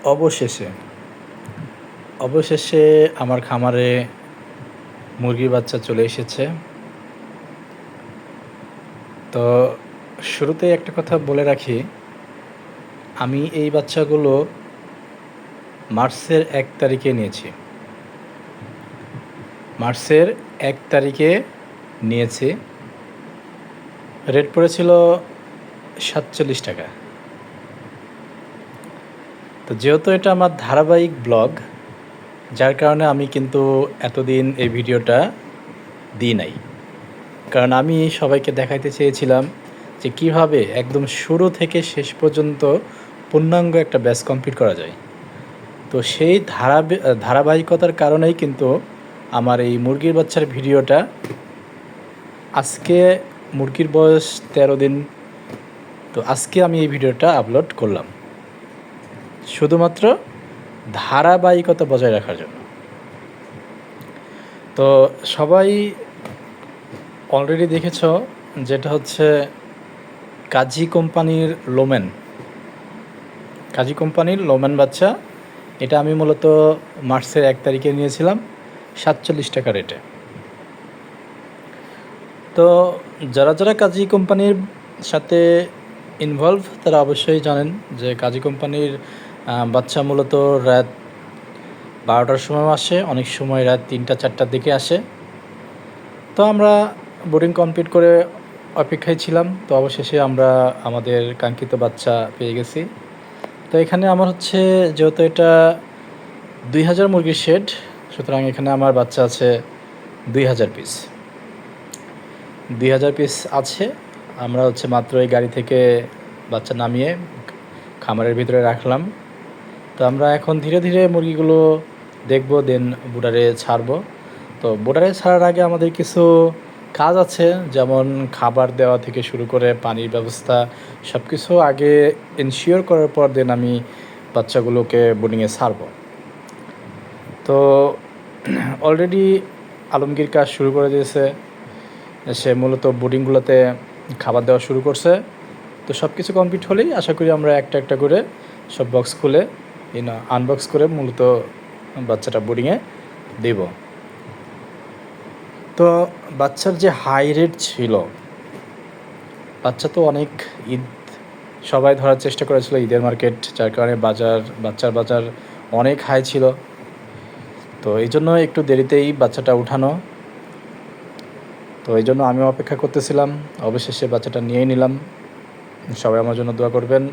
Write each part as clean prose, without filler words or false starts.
অবশেষে অবশেষে আমার খামারে মুরগির বাচ্চা চলে এসেছে। তো শুরুতেই একটা কথা বলে রাখি, আমি এই বাচ্চাগুলো মার্চের ১ তারিখে নিয়েছি। মার্চের ১ তারিখে নিয়েছি। রেট পড়েছিল ৪৭ টাকা। তো যেহেতু এটা আমার ধারাবাহিক ব্লগ, যার কারণে আমি কিন্তু এতদিন এই ভিডিওটা দিই নাই। কারণ আমি সবাইকে দেখাইতে চেয়েছিলাম যে কীভাবে একদম শুরু থেকে শেষ পর্যন্ত পূর্ণাঙ্গ একটা ব্যাচ কমপ্লিট করা যায়। তো সেই ধারাবাহিকতার কারণেই কিন্তু আমার এই মুরগির বাচ্চার ভিডিওটা, আজকে মুরগির বয়স ১৩ দিন। তো আজকে আমি এই ভিডিওটা আপলোড করলাম শুধুমাত্র ধারাবাহিকতা বজায় রাখার জন্য। তো সবাই অলরেডি দেখেছ, যেটা হচ্ছে কাজী কোম্পানির লোমেন। কাজী কোম্পানির লোমেন বাচ্চা, এটা আমি মূলত মার্চের ১ তারিখে নিয়েছিলাম ৪৭ টাকা রেটে। তো যারা কাজী কোম্পানির সাথে ইনভলভ তারা অবশ্যই জানেন যে কাজী কোম্পানির বাচ্চা মূলত রাত ১২টার সময় আসে, অনেক সময় রাত ৩টা-৪টার দিকে আসে। তো আমরা বোর্ডিং কমপ্লিট করে অপেক্ষায় ছিলাম। তো অবশেষে আমরা আমাদের কাঙ্ক্ষিত বাচ্চা পেয়ে গেছি। তো এখানে আমার হচ্ছে, যেহেতু এটা ২০০০ মুরগির শেড, সুতরাং এখানে আমার বাচ্চা আছে ২০০০ পিস। ২০০০ পিস আছে। আমরা হচ্ছে মাত্র এই গাড়ি থেকে বাচ্চা নামিয়ে খামারের ভিতরে রাখলাম। তো আমরা এখন ধীরে ধীরে মুরগিগুলো দেখব, দেন বোর্ডারে ছাড়বো। তো বোর্ডারে ছাড়ার আগে আমাদের কিছু কাজ আছে, যেমন খাবার দেওয়া থেকে শুরু করে পানির ব্যবস্থা সব কিছু আগে এনশিওর করার পর দেন আমি বাচ্চাগুলোকে বোর্ডিংয়ে ছাড়বো। তো অলরেডি আলমগীর কাজ শুরু করে দিয়েছে। সে মূলত বোর্ডিংগুলোতে খাবার দেওয়া শুরু করছে। তো সব কিছু কমপ্লিট হলেই আশা করি আমরা একটা একটা করে সব বক্স খুলে আনবক্স করে মূলত বাচ্চাটা বোর্ডিংয়ে দেব। তো বাচ্চার যে হাই রেট ছিল, বাচ্চা তো অনেক ঈদ সবাই ধরার চেষ্টা করেছিল, ঈদের মার্কেট, যার কারণে বাচ্চার বাজার অনেক হাই ছিল। তো এই জন্য একটু দেরিতেই বাচ্চাটা উঠানো। তো এই জন্য আমিও অপেক্ষা করতেছিলাম। অবশেষে বাচ্চাটা নিয়েই নিলাম। সবাই আমার জন্য দোয়া করবেন,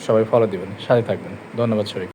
সবাই ফলো দিবেন, সাথে থাকবেন। ধন্যবাদ সবাই।